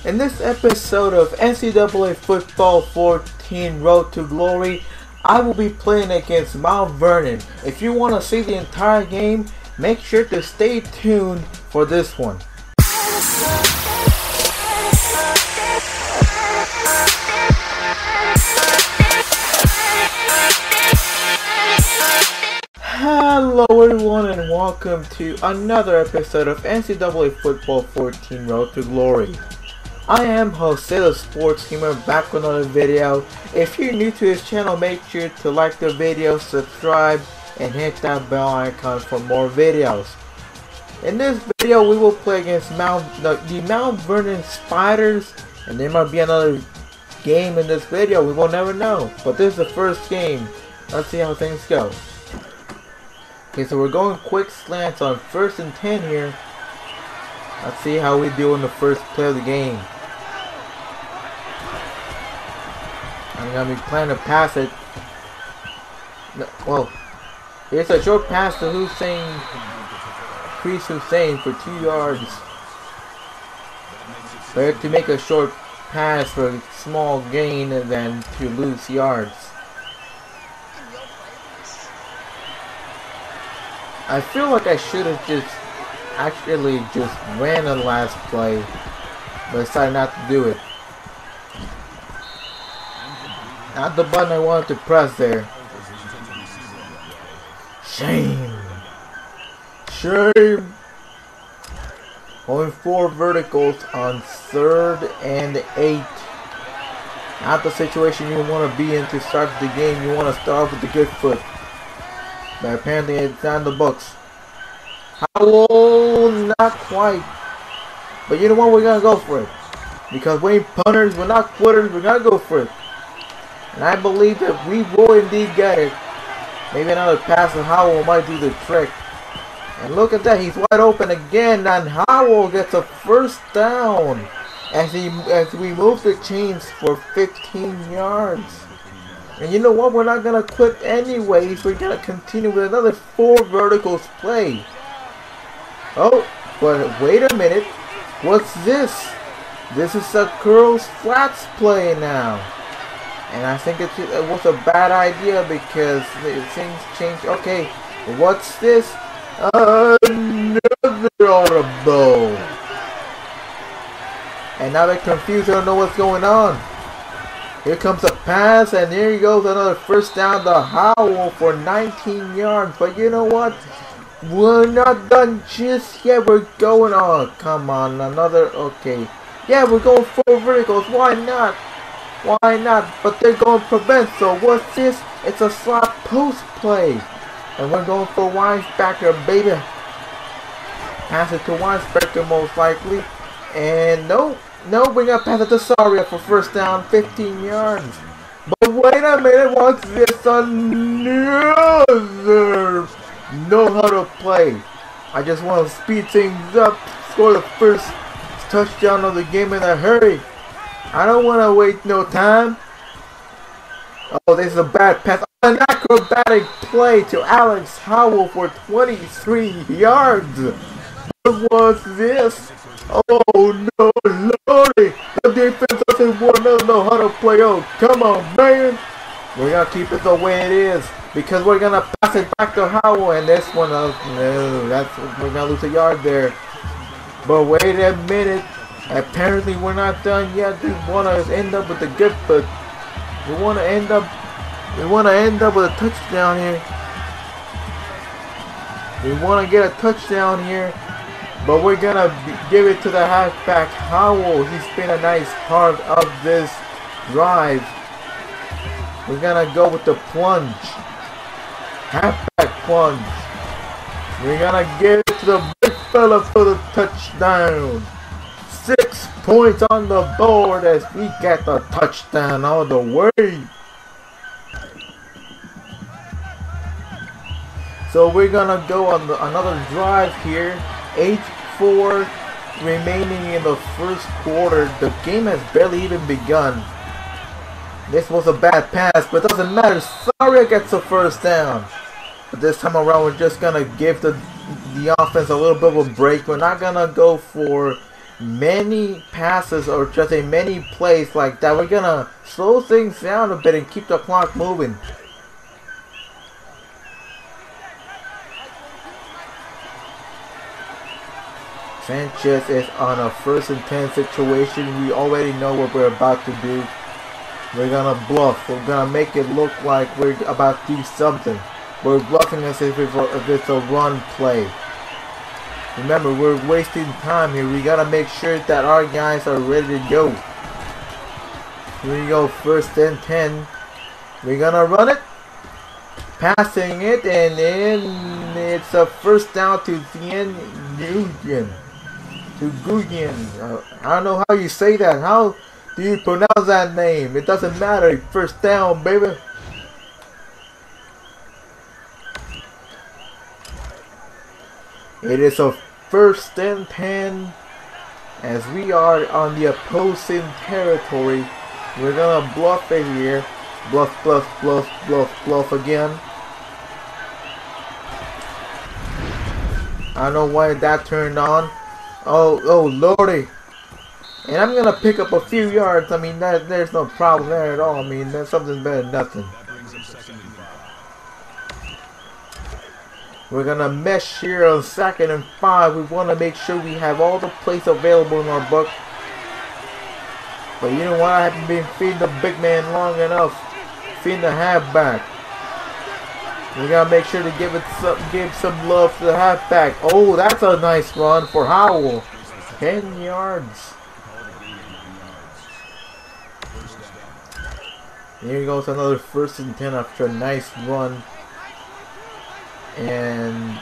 In this episode of NCAA Football 14 Road to Glory, I will be playing against Mount Vernon. If you want to see the entire game, make sure to stay tuned for this one. Hello everyone and welcome to another episode of NCAA Football 14 Road to Glory. I am Jose the Sports Gamer back with another video. If you're new to this channel, make sure to like the video, subscribe, and hit that bell icon for more videos. In this video, we will play against the Mount Vernon Spiders, and there might be another game in this video. We will never know, but this is the first game. Let's see how things go. Okay, so we're going quick slants on 1st and 10 here. Let's see how we do in the first play of the game. I'm going to be planning to pass it. Well, here's a short pass to Chris Hussein for 2 yards. Better to make a short pass for a small gain than to lose yards. I feel like I should have just ran the last play, but decided not to do it. Not the button I wanted to press there. Shame. Shame. Only 4 verticals on 3rd and 8. Not the situation you want to be in to start the game. You want to start with the good foot. But apparently it's not in the books. How? Not quite. But you know what? We're going to go for it. Because we ain't punters, we're not quitters, we're going to go for it. And I believe that we will indeed get it. Maybe another pass of Howell might do the trick. And look at that, he's wide open again, and Howell gets a first down as we move the chains for 15 yards. And you know what? We're not going to quit anyways. We're going to continue with another 4 verticals play. Oh, but wait a minute. What's this? This is a curls flats play now. And I think it was a bad idea because things changed. Okay, what's this? Another audible. And now they're confused. They don't know what's going on. Here comes a pass, and there he goes, another first down to Howell for 19 yards. But you know what? We're not done just yet. We're going on. Come on, another. Okay. Yeah, we're going 4 verticals. Why not? Why not? But they're going to prevent. So what's this? It's a slot post play. And we're going for Weisbacker, baby. Pass it to Weisbacker most likely. And no, we're going to pass it to Saria for first down, 15 yards. But wait a minute, what's this? Another know how to play. I just want to speed things up, score the first touchdown of the game in a hurry. I don't want to wait no time. Oh, this is a bad pass. An acrobatic play to Alex Howell for 23 yards. What was this? Oh no, lordy! The defense doesn't want to know how to play. Oh, come on, man! We're gonna keep it the way it is because we're gonna pass it back to Howell, and this one, no, we're gonna lose a yard there. But wait a minute! Apparently, we're not done yet. We wanna end up with the good foot. We wanna end up with a touchdown here. We wanna get a touchdown here. But we're gonna give it to the halfback Howell. He's been a nice part of this drive. We're gonna go with the plunge. Halfback plunge. We're gonna give it to the big fella for the touchdown. 6 points on the board as we get the touchdown all the way. So we're gonna go on another drive here. 8-4 remaining in the first quarter. The game has barely even begun. This was a bad pass, but it doesn't matter. Saria gets the first down. But this time around, we're just gonna give the offense a little bit of a break. We're not gonna go for many passes or just a many plays like that. We're gonna slow things down a bit and keep the clock moving. Sanchez is on a 1st and 10 situation. We already know what we're about to do. We're gonna bluff. We're gonna make it look like we're about to do something. We're bluffing as if it's a run play. Remember, we're wasting time here. We gotta make sure that our guys are ready to go. Here we go, 1st and 10. We're gonna run it. Passing it, and then it's a 1st down to Guyen. I don't know how you say that. How do you pronounce that name? It doesn't matter. 1st down, baby. It is a 1st and 10 as we are on the opposing territory. We're gonna bluff it here. Bluff, bluff, bluff, bluff, bluff again. I don't know why that turned on. Oh lordy. And I'm gonna pick up a few yards. I mean, there's no problem there at all. I mean, that's something better than nothing. We're gonna mesh here on 2nd and 5. We want to make sure we have all the plays available in our book. But you know what? I haven't been feeding the big man long enough. Feeding the halfback. We gotta make sure to give some love to the halfback. Oh, that's a nice run for Howell. 10 yards. Here goes another 1st and 10 after a nice run. And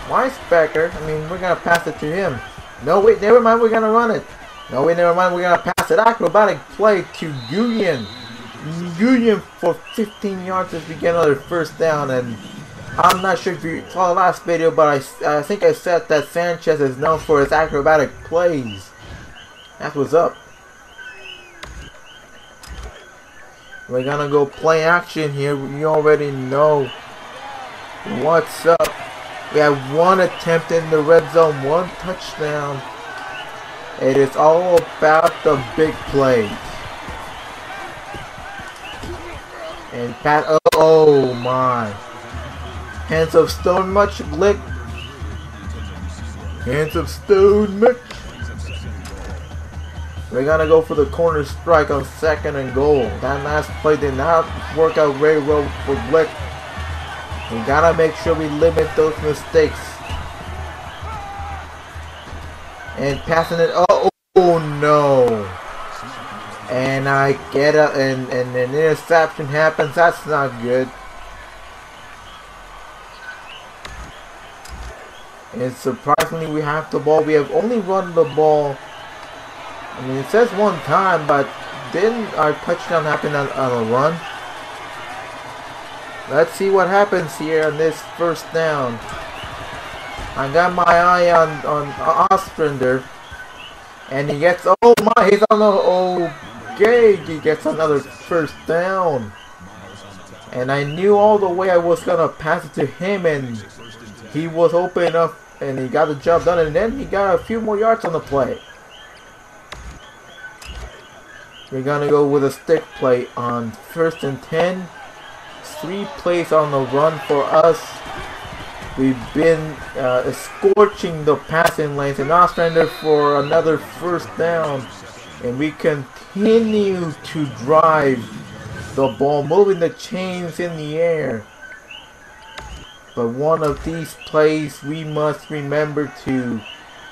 Weisbecker, I mean, we're gonna pass it to him. No, wait, never mind, we're gonna run it. No, wait, never mind, we're gonna pass it. Acrobatic play to Guyen. Guyen for 15 yards as we get another 1st down. And I'm not sure if you saw the last video, but I think I said that Sanchez is known for his acrobatic plays. That's what's up. We're gonna go play action here. You already know what's up. We have 1 attempt in the red zone, 1 touchdown. It is all about the big plays. And Pat, oh my. Hands of stone much, Blick. Hands of stone much. We're gonna go for the corner strike on 2nd and goal. That last play did not work out very well for Blick. We gotta make sure we limit those mistakes. And passing it, oh no. And I get it, and an interception happens. That's not good. And surprisingly, we have the ball. We have only run the ball. I mean, it says 1 time, but didn't our touchdown happen on a run? Let's see what happens here on this 1st down. I got my eye on Ostrander, and he gets, oh my, he's on the, okay, he gets another 1st down. And I knew all the way I was gonna pass it to him, and he was open enough, and he got the job done, and then he got a few more yards on the play. We're gonna go with a stick play on 1st and 10. 3 plays on the run for us. We've been scorching the passing lanes, and Ostrander for another 1st down. And we continue to drive the ball, moving the chains in the air. But one of these plays, we must remember to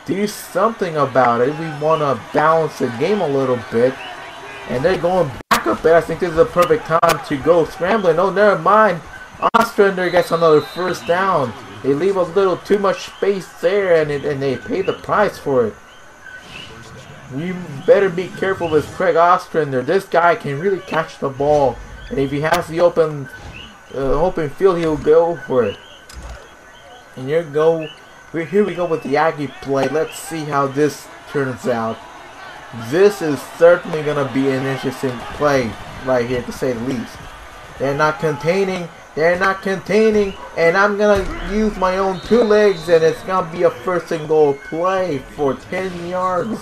do something about it. We want to balance the game a little bit. And they're going back up there. I think this is a perfect time to go scrambling. Oh, never mind. Ostrander gets another 1st down. They leave a little too much space there, and they pay the price for it. You better be careful with Craig Ostrander. This guy can really catch the ball, and if he has the open field, he'll go for it. And here we go with the Aggie play. Let's see how this turns out. This is certainly going to be an interesting play right here, to say the least. They're not containing They're not containing, and I'm gonna use my own two legs, and it's gonna be a first and goal play for 10 yards.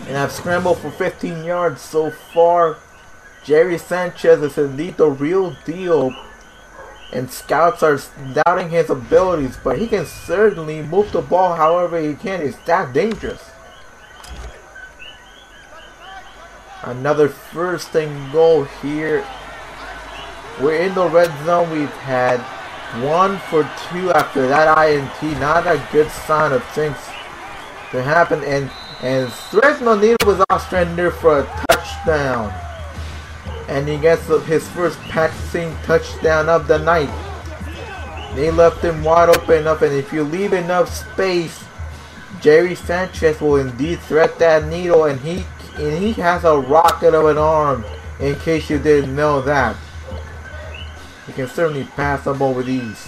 And I've scrambled for 15 yards so far. Jerry Sanchez is indeed the real deal, and scouts are doubting his abilities, but he can certainly move the ball however he can. It's that dangerous. Another first and goal here. We're in the red zone. We've had 1 for 2 after that INT. Not a good sign of things to happen. And Threadman Needle was off stranded for a touchdown. And he gets his first passing touchdown of the night. They left him wide open enough, and if you leave enough space, Jerry Sanchez will indeed thread that needle, and he has a rocket of an arm, in case you didn't know that. You can certainly pass the ball with ease.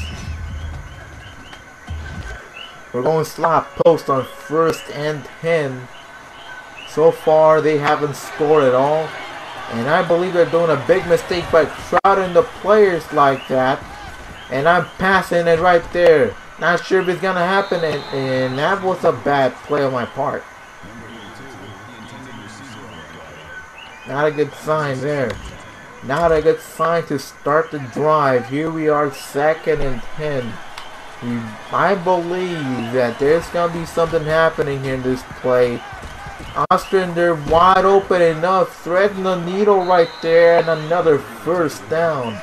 We're going slot post on 1st and 10. So far, they haven't scored at all. And I believe they're doing a big mistake by crowding the players like that. And I'm passing it right there. Not sure if it's going to happen. And that was a bad play on my part. Not a good sign there. Not a good sign to start the drive. Here we are, 2nd and 10. I believe that there's going to be something happening here in this play. Ostrander wide open enough, threading the needle right there, and another first down.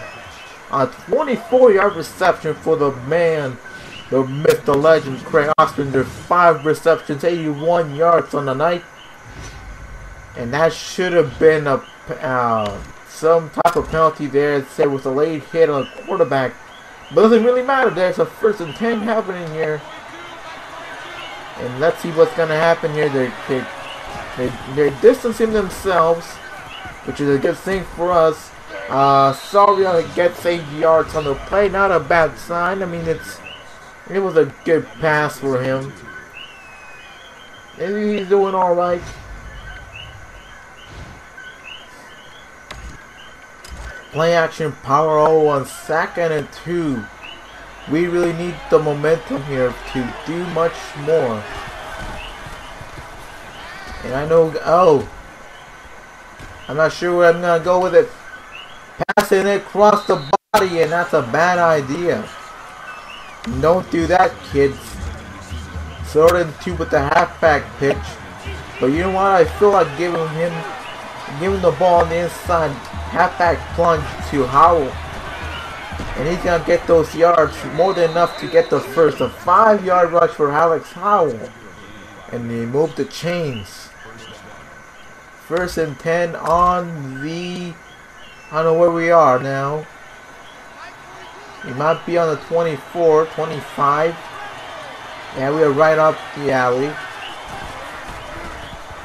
A 24-yard reception for the man, the Mr. Legend, Craig Ostrander. 5 receptions, 81 yards on the night. And that should have been a some type of penalty there. It said it was a late hit on the quarterback. But it doesn't really matter. There's a 1st and 10 happening here. And let's see what's going to happen here. They're distancing themselves, which is a good thing for us. Saria gets 8 yards on the play. Not a bad sign. I mean, it was a good pass for him. Maybe he's doing all right. Play action power on 2nd and 2. We really need the momentum here to do much more. And I know, I'm not sure where I'm going to go with it. Passing it across the body, and that's a bad idea. Don't do that, kids. 3rd and 2 with the halfback pitch. But you know what? I feel like giving the ball on the inside. Halfback plunge to Howell. And he's going to get those yards, more than enough to get the first. A 5-yard rush for Alex Howell. And they move the chains. 1st and 10 on the... I don't know where we are now. We might be on the 24, 25. Yeah, we are right up the alley.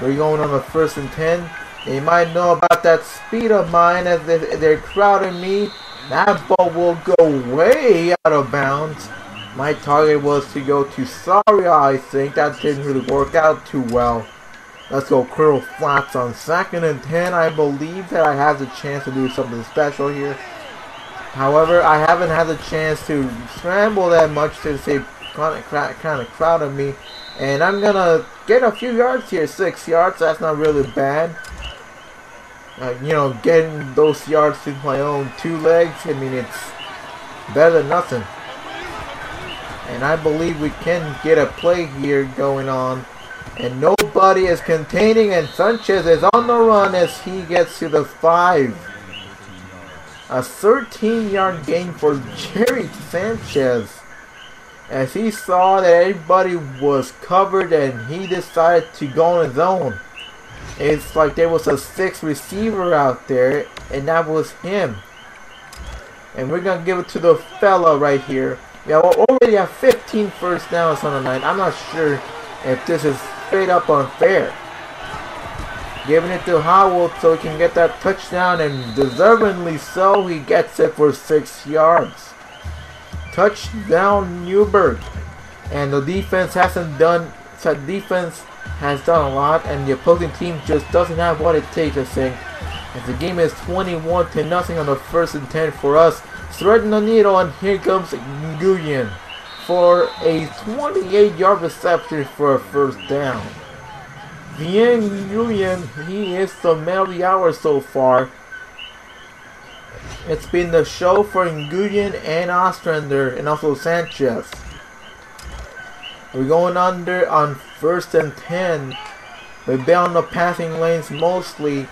We're going on the 1st and 10. They might know about that speed of mine as they're crowding me. That ball will go way out of bounds. My target was to go to Saria, I think. That didn't really work out too well. Let's go curl flats on 2nd and 10. I believe that I have the chance to do something special here. However, I haven't had the chance to scramble that much since they kind of crowded me. And I'm going to get a few yards here. 6 yards. That's not really bad. You know, getting those yards with my own 2 legs, I mean, it's better than nothing. And I believe we can get a play here going on. And nobody is containing, and Sanchez is on the run as he gets to the 5. A 13-yard gain for Jerry Sanchez, as he saw that everybody was covered and he decided to go on his own. It's like there was a 6th receiver out there, and that was him. And we're going to give it to the fella right here. Yeah, we already have 15 first downs on the night. I'm not sure if this is straight up unfair. Giving it to Howell so he can get that touchdown, and deservingly so, he gets it for 6 yards. Touchdown Newberg. And the defense has done a lot, and the opposing team just doesn't have what it takes, I think. As the game is 21-0 on the 1st and 10 for us. threading the needle, and here comes Nguyen for a 28-yard reception for a first down. Bien Nguyen, he is the man of the hour so far. It's been the show for Nguyen and Ostrander and also Sanchez. We're going under on 1st and 10. We've been on the passing lanes mostly.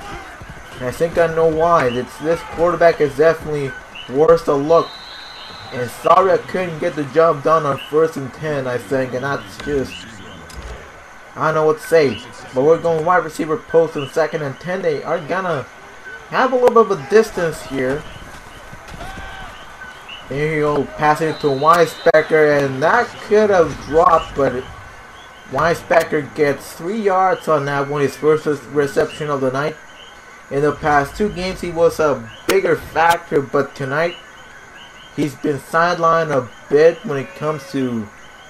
And I think I know why. This quarterback is definitely worth a look. And sorry I couldn't get the job done on 1st and 10, I think. And that's just, I don't know what to say. But we're going wide receiver post on 2nd and 10. They are gonna have a little bit of a distance here. There you go, passing it to Weisbecker, and that could have dropped, but Weisbecker gets 3 yards on that one, his first reception of the night. In the past 2 games, he was a bigger factor, but tonight, he's been sidelined a bit when it comes to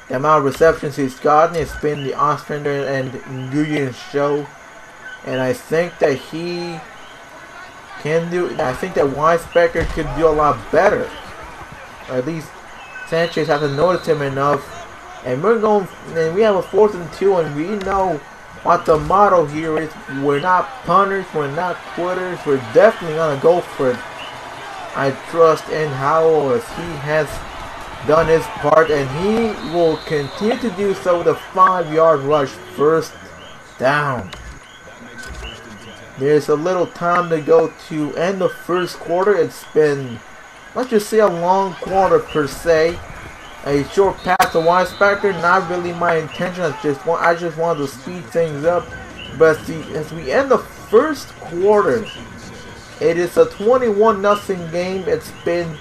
the amount of receptions he's gotten. It's been the Ostrander and Nguyen show, and I think that he can do, I think that Weisbecker could do a lot better. Or at least Sanchez hasn't noticed him enough. And we're going, and we have a 4th and 2, and we know what the motto here is. We're not punters, we're not quitters, we're definitely gonna go for it. I trust in Howell as he has done his part, and he will continue to do so with a 5-yard rush, first down. There's a little time to go to end the first quarter. It's been, let's just say, a long quarter per se. A short pass to Weisbecker, not really my intention. I just wanted to speed things up. But as we end the first quarter, it is a 21-0 game. It's been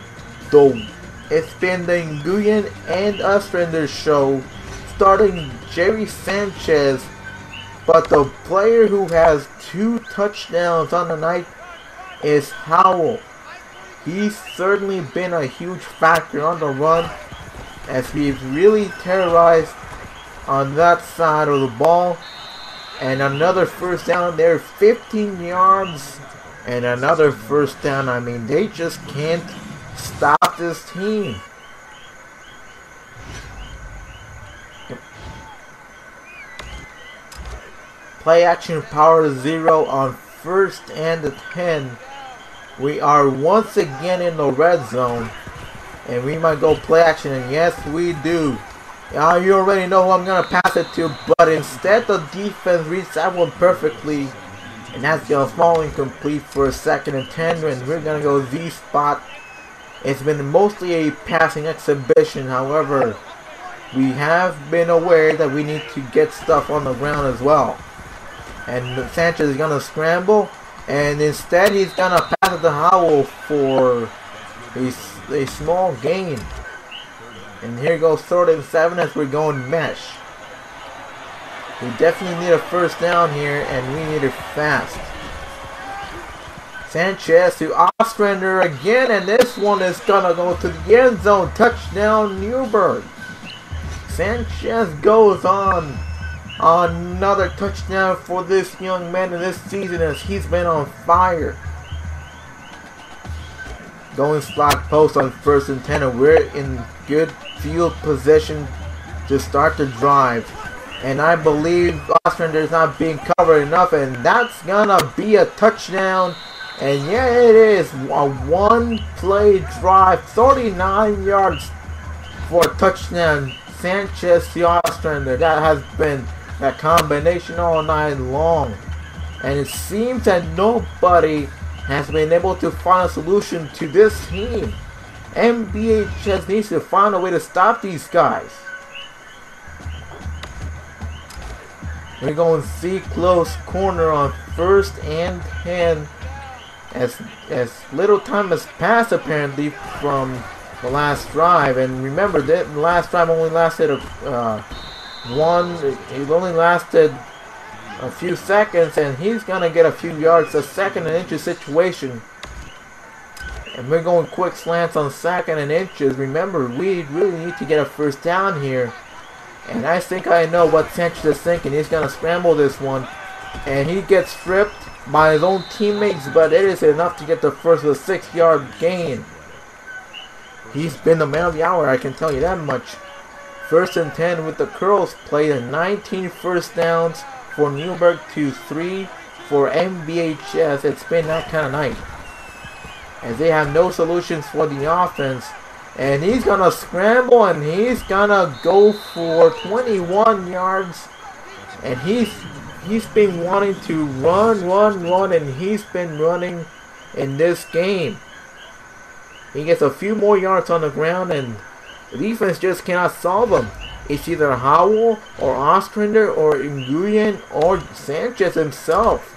the Nguyen and Ostrander show, starting Jerry Sanchez. But the player who has 2 touchdowns on the night is Howell. He's certainly been a huge factor on the run, as we've really terrorized on that side of the ball. And another first down there, 15 yards, and another first down. I mean, they just can't stop this team. Play action power to 0 on 1st and 10. We are once again in the red zone, and we might go play action, and yes, we do. You already know who I'm going to pass it to, but instead the defense reads that one perfectly, and that's going to fall incomplete for 2nd and 10, and we're going to go Z spot. It's been mostly a passing exhibition. However, we have been aware that we need to get stuff on the ground as well. And Sanchez is going to scramble, and instead he's going to pass it to Howell for a small gain. And here goes 3rd and 7 as we're going mesh. We definitely need a first down here, and we need it fast. Sanchez to Ostrander again, and this one is going to go to the end zone. Touchdown Newberg. Sanchez goes on another touchdown for this young man in this season, as he's been on fire. Going slot post on 1st and 10, and we're in good field position to start the drive. And I believe Ostrander is not being covered enough, and that's gonna be a touchdown. And yeah, it is a one-play drive, 39 yards for a touchdown. Sanchez to Ostrander. That has been that combination all night long, and it seems that nobody has been able to find a solution to this team. MBHS needs to find a way to stop these guys. We're going to see close corner on 1st and 10, as little time has passed apparently from the last drive. And remember that the last drive only lasted it only lasted a few seconds, and he's gonna get a few yards. A 2nd and inches situation, and we're going quick slants on 2nd and inches. Remember, we really need to get a first down here, and I think I know what Sanchez is thinking. He's gonna scramble this one, and he gets stripped by his own teammates, but it is enough to get the first of the 6-yard gain. He's been the man of the hour, I can tell you that much. 1st and 10 with the curls played, and 19 first downs for Newberg to 3 for MBHS. It's been that kind of night, as they have no solutions for the offense. And he's gonna scramble, and he's gonna go for 21 yards. And he's been wanting to run, and he's been running in this game. He gets a few more yards on the ground, and the defense just cannot solve him. It's either Howell or Ostrander or Nguyen or Sanchez himself.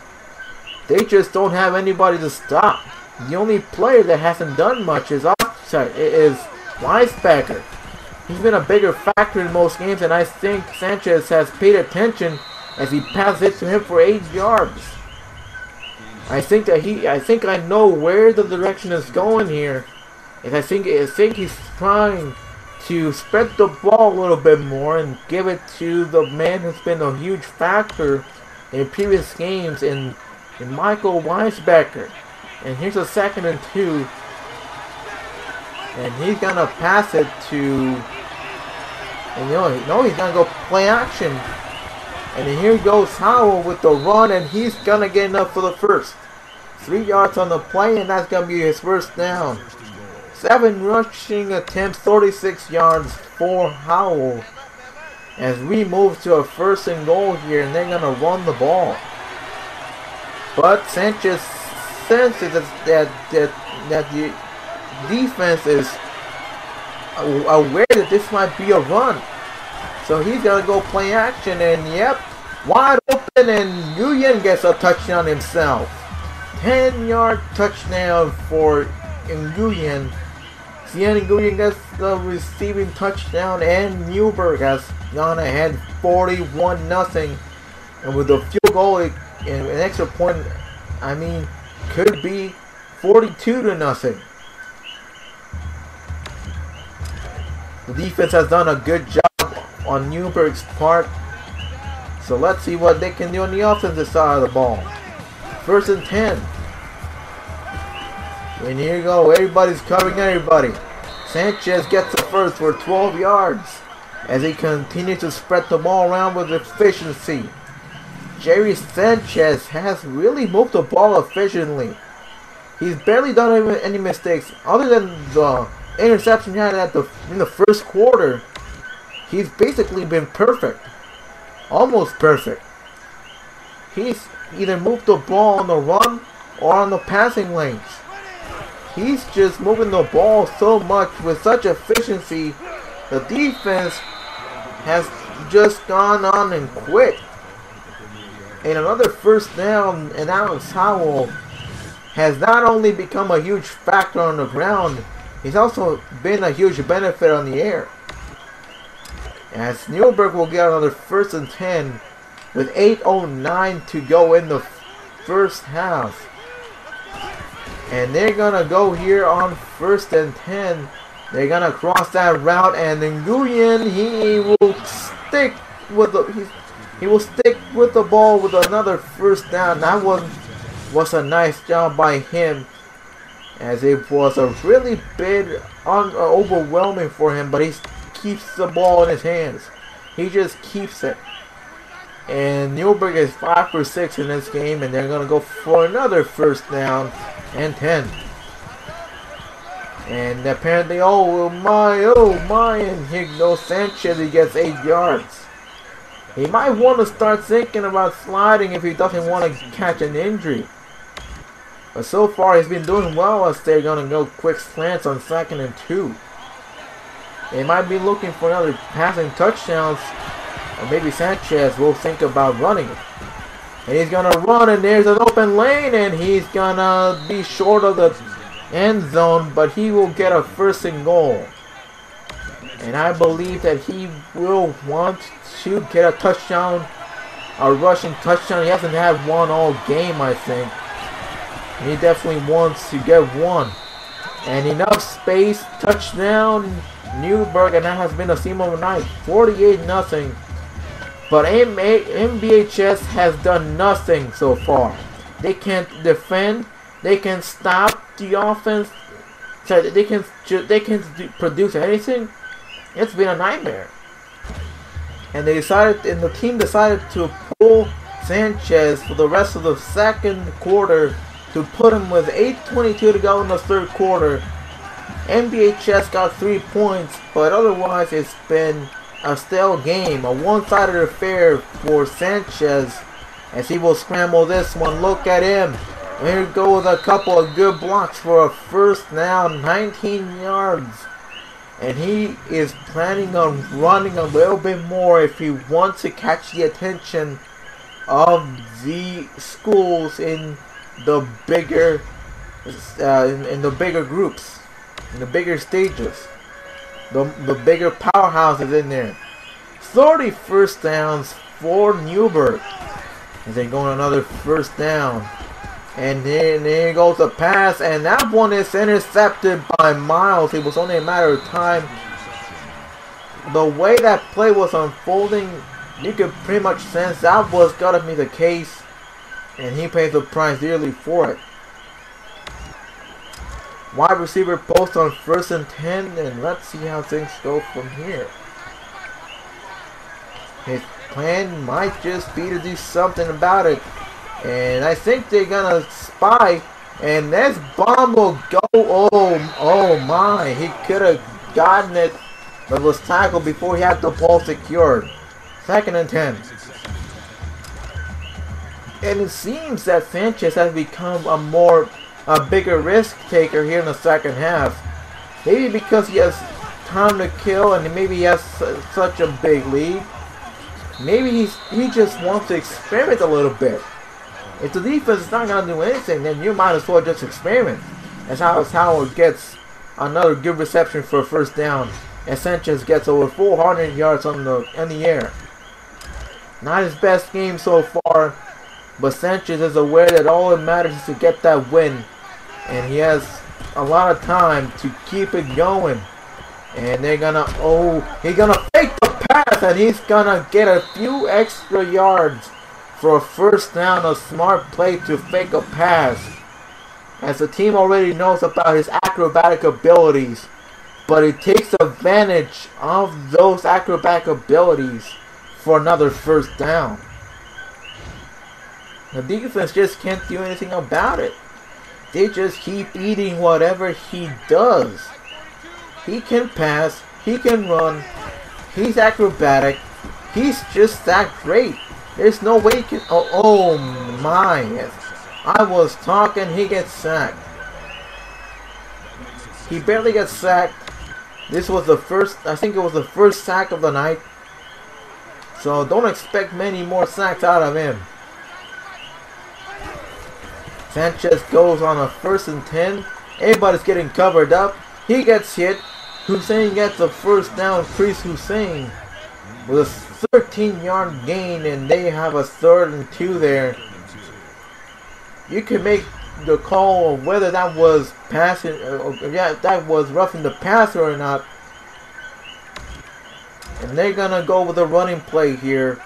They just don't have anybody to stop. The only player that hasn't done much is Weisbecker. He's been a bigger factor in most games, and I think Sanchez has paid attention as he passes it to him for 8 yards. I think I know where the direction is going here. And I think he's trying to spread the ball a little bit more and give it to the man who's been a huge factor in previous games in Michael Weisbecker. And here's a 2nd and 2. And he's gonna pass it to, and he's gonna go play action. And here goes Howell with the run, and he's gonna get enough for the first. 3 yards on the play, and that's gonna be his first down. 7 rushing attempts, 36 yards for Howell. As we move to a 1st and goal here, and they're gonna run the ball. But Sanchez senses that the defense is aware that this might be a run. So he's gonna go play action, and yep, wide open, and Nguyen gets a touchdown himself. 10-yard touchdown for Nguyen. Sian Nguyen gets the receiving touchdown, and Newberg has gone ahead 41-0. And with a field goal and an extra point, I mean, could be 42-0. The defense has done a good job on Newberg's part. So let's see what they can do on the offensive side of the ball. 1st and 10. And here you go. Everybody's covering everybody. Sanchez gets the first for 12 yards as he continues to spread the ball around with efficiency. Jerry Sanchez has really moved the ball efficiently. He's barely done any mistakes other than the interception he had in the first quarter. He's basically been perfect. Almost perfect. He's either moved the ball on the run or on the passing lanes. He's just moving the ball so much with such efficiency. The defense has just gone on and quit. And another first down, and Alex Howell has not only become a huge factor on the ground, he's also been a huge benefit on the air. As Newberg will get another 1st and 10 with 8:09 to go in the first half. And they're gonna go here on 1st and 10. They're gonna cross that route, and then Nguyen, he will stick with the ball with another first down. That was a nice job by him, as it was a really big overwhelming for him, but he keeps the ball in his hands. He just keeps it. And Newberg is 5 for 6 in this game, and they're gonna go for another first down and 10. And apparently, oh my, and here goes Sanchez. He gets 8 yards. He might want to start thinking about sliding if he doesn't want to catch an injury. But so far, he's been doing well as they're going to go quick slants on 2nd and 2. They might be looking for another passing touchdowns, or maybe Sanchez will think about running it. And he's going to run, and there's an open lane, and he's going to be short of the end zone, but he will get a 1st and goal. And I believe that he will want to get a touchdown, a rushing touchdown. He hasn't had one all game, I think. And he definitely wants to get one. And enough space, touchdown, Newberg, and that has been a theme of the night. 48-0. But MBHS has done nothing so far. They can't defend. They can stop the offense. produce anything. It's been a nightmare. And the team decided to pull Sanchez for the rest of the second quarter to put him with 8:22 to go in the third quarter. NBA Chess got 3 points, but otherwise it's been a stale game, a one-sided affair for Sanchez as he will scramble this one. Look at him. Here goes a couple of good blocks for a first down, 19 yards. And he is planning on running a little bit more if he wants to catch the attention of the schools in the bigger in the bigger groups, in the bigger stages, the bigger powerhouses in there. 30 first downs for Newberg as they go on another first down. And then there goes the pass, and that one is intercepted by Miles. It was only a matter of time. The way that play was unfolding, you could pretty much sense that was gotta be the case, and he pays the price dearly for it. Wide receiver post on 1st and 10, and let's see how things go from here. His plan might just be to do something about it. And I think they're gonna spy, and this bomb will go. Oh my! He could have gotten it, but was tackled before he had the ball secured. 2nd and 10. And it seems that Sanchez has become a bigger risk taker here in the second half. Maybe because he has time to kill, and maybe he has such a big lead. Maybe he just wants to experiment a little bit. If the defense is not going to do anything, then you might as well just experiment. That's how Howard gets another good reception for a first down. And Sanchez gets over 400 yards in the air. Not his best game so far, but Sanchez is aware that all that matters is to get that win. And he has a lot of time to keep it going. And they're going to, he's going to fake the pass, and he's going to get a few extra yards for a first down. A smart play to fake a pass, as the team already knows about his acrobatic abilities, but he takes advantage of those acrobatic abilities for another first down. The defense just can't do anything about it. They just keep eating whatever he does. He can pass, he can run, he's acrobatic, he's just that great. There's no way he can. Oh my! I was talking. He gets sacked. He barely gets sacked. This was the first. I think it was the first sack of the night. So don't expect many more sacks out of him. Sanchez goes on a 1st and 10. Everybody's getting covered up. He gets hit. Hussein gets the first down. Chris Hussein with a 13-yard gain, and they have a 3rd and 2 there. You can make the call of whether that was passing, that was roughing the passer or not. And they're gonna go with a running play here.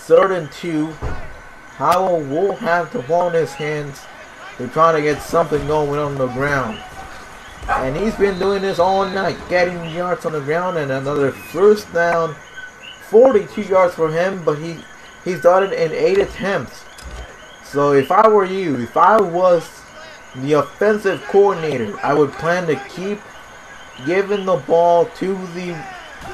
3rd and 2. Howell will have the ball in his hands. They're trying to get something going on the ground. And he's been doing this all night, getting yards on the ground, and another first down. 42 yards for him, but he's done it in 8 attempts. So if I were you, if I was the offensive coordinator, I would plan to keep giving the ball to the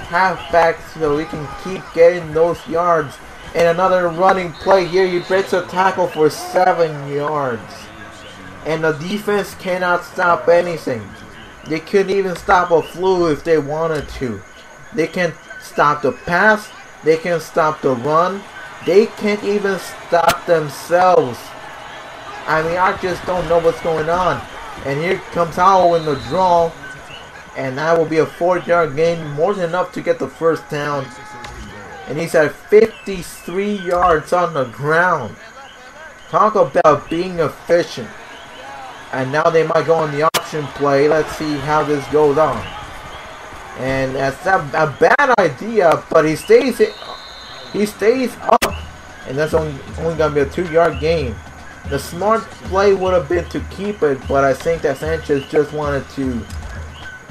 halfback so we can keep getting those yards. And another running play here. He breaks a tackle for 7 yards. And the defense cannot stop anything. They couldn't even stop a flu if they wanted to. They can stop the pass. They can stop the run. They can't even stop themselves. I mean, I just don't know what's going on. And here comes Howell in the draw. And that will be a 4-yard gain. More than enough to get the first down. And he's at 53 yards on the ground. Talk about being efficient. And now they might go on the option play. Let's see how this goes on. And that's a bad idea, but he stays up. And that's only going to be a 2-yard gain. The smart play would have been to keep it, but I think that Sanchez just wanted to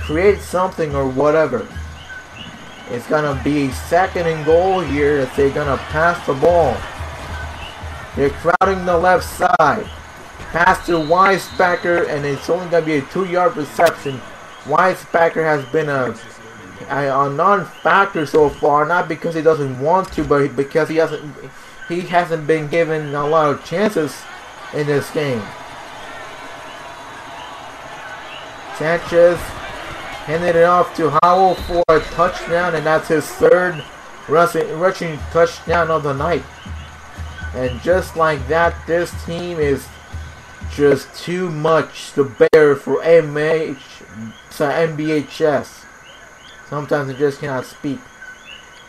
create something or whatever. It's gonna be 2nd and goal here if they're gonna pass the ball. They're crowding the left side. Pass to Weisbacher, and it's only gonna be a 2-yard reception. Weisbacher has been a non-factor so far, not because he doesn't want to, but because he hasn't been given a lot of chances in this game. Sanchez handed it off to Howell for a touchdown, and that's his 3rd rushing touchdown of the night. And just like that, this team is just too much to bear for MBHS. Sometimes I just cannot speak.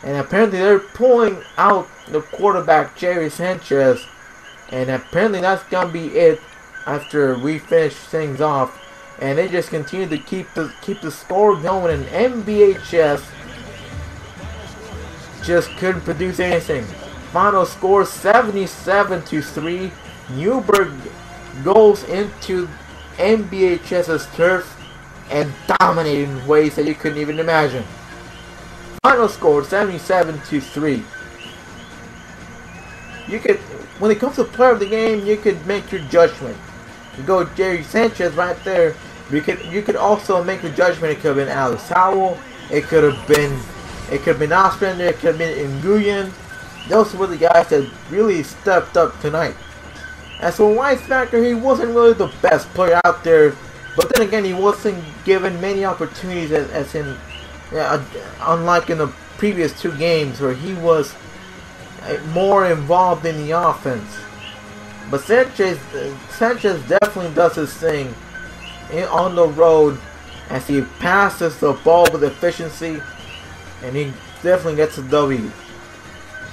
And apparently they're pulling out the quarterback, Jerry Sanchez. And apparently that's going to be it after we finish things off. And they just continue to keep the score going. And MBHS just couldn't produce anything. Final score 77-3. Newberg goes into MBHS's turf and dominated in ways that you couldn't even imagine. Final score 77-3. You could, when it comes to player of the game, you could make your judgment. You go Jerry Sanchez right there. You could also make the judgment. It could have been Alex Howell. It could have been Ostrander. It could have been Nguyen. Those were the guys that really stepped up tonight. As for Weisbacher, he wasn't really the best player out there, but then again, he wasn't given many opportunities unlike in the previous 2 games where he was more involved in the offense. But Sanchez definitely does his thing on the road as he passes the ball with efficiency, and he definitely gets a W.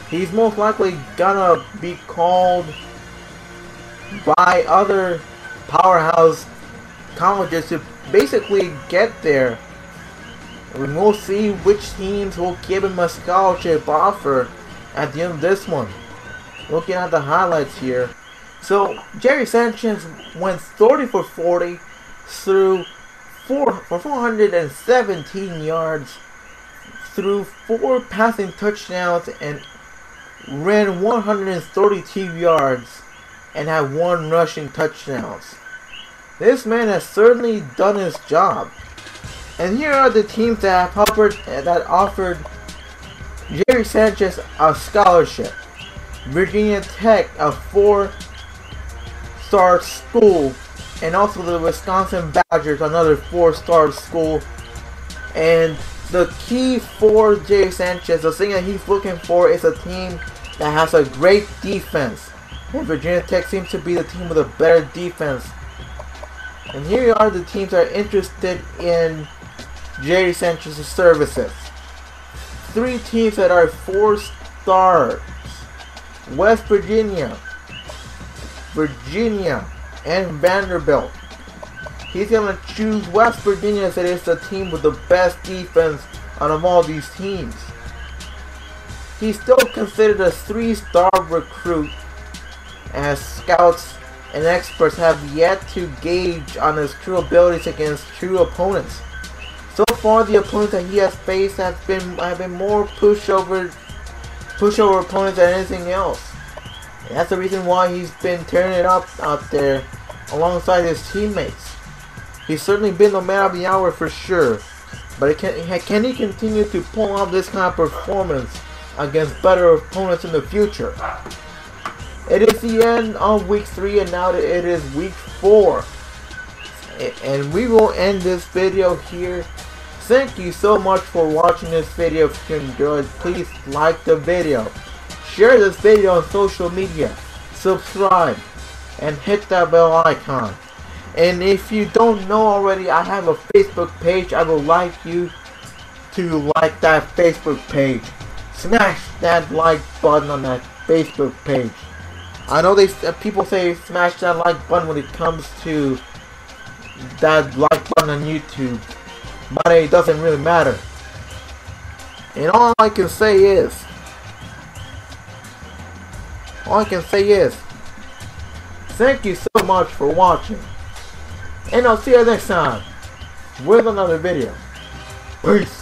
He's most likely gonna be called by other powerhouse colleges to basically get there. And we'll see which teams will give him a scholarship offer at the end of this one. Looking at the highlights here. So Jerry Sanchez went 30 for 40 through for 417 yards, threw 4 passing touchdowns, and ran 132 yards and had 1 rushing touchdowns. This man has certainly done his job. And here are the teams that offered Jerry Sanchez a scholarship. Virginia Tech, a 4-star school, and also the Wisconsin Badgers, another 4-star school. And the key for Jerry Sanchez, the thing that he's looking for, is a team that has a great defense. And Virginia Tech seems to be the team with a better defense. And here are the teams that are interested in Jerry Sanchez's services. 3 teams that are 4-stars. West Virginia, and Vanderbilt. He's going to choose West Virginia as it is the team with the best defense out of all these teams. He's still considered a 3-star recruit, as scouts and experts have yet to gauge on his true abilities against true opponents. So far, the opponents that he has faced have been more pushover opponents than anything else. And that's the reason why he's been tearing it up out there alongside his teammates. He's certainly been the man of the hour for sure. But can he continue to pull off this kind of performance against better opponents in the future? It is the end of week 3, and now it is week 4. And we will end this video here. Thank you so much for watching this video. If you enjoyed, please like the video, share this video on social media, subscribe, and hit that bell icon. And if you don't know already, I have a Facebook page. I would like you to like that Facebook page. Smash that like button on that Facebook page. I know people say smash that like button when it comes to that like button on YouTube, but it doesn't really matter. And all I can say is, thank you so much for watching, and I'll see you next time. with another video. Peace.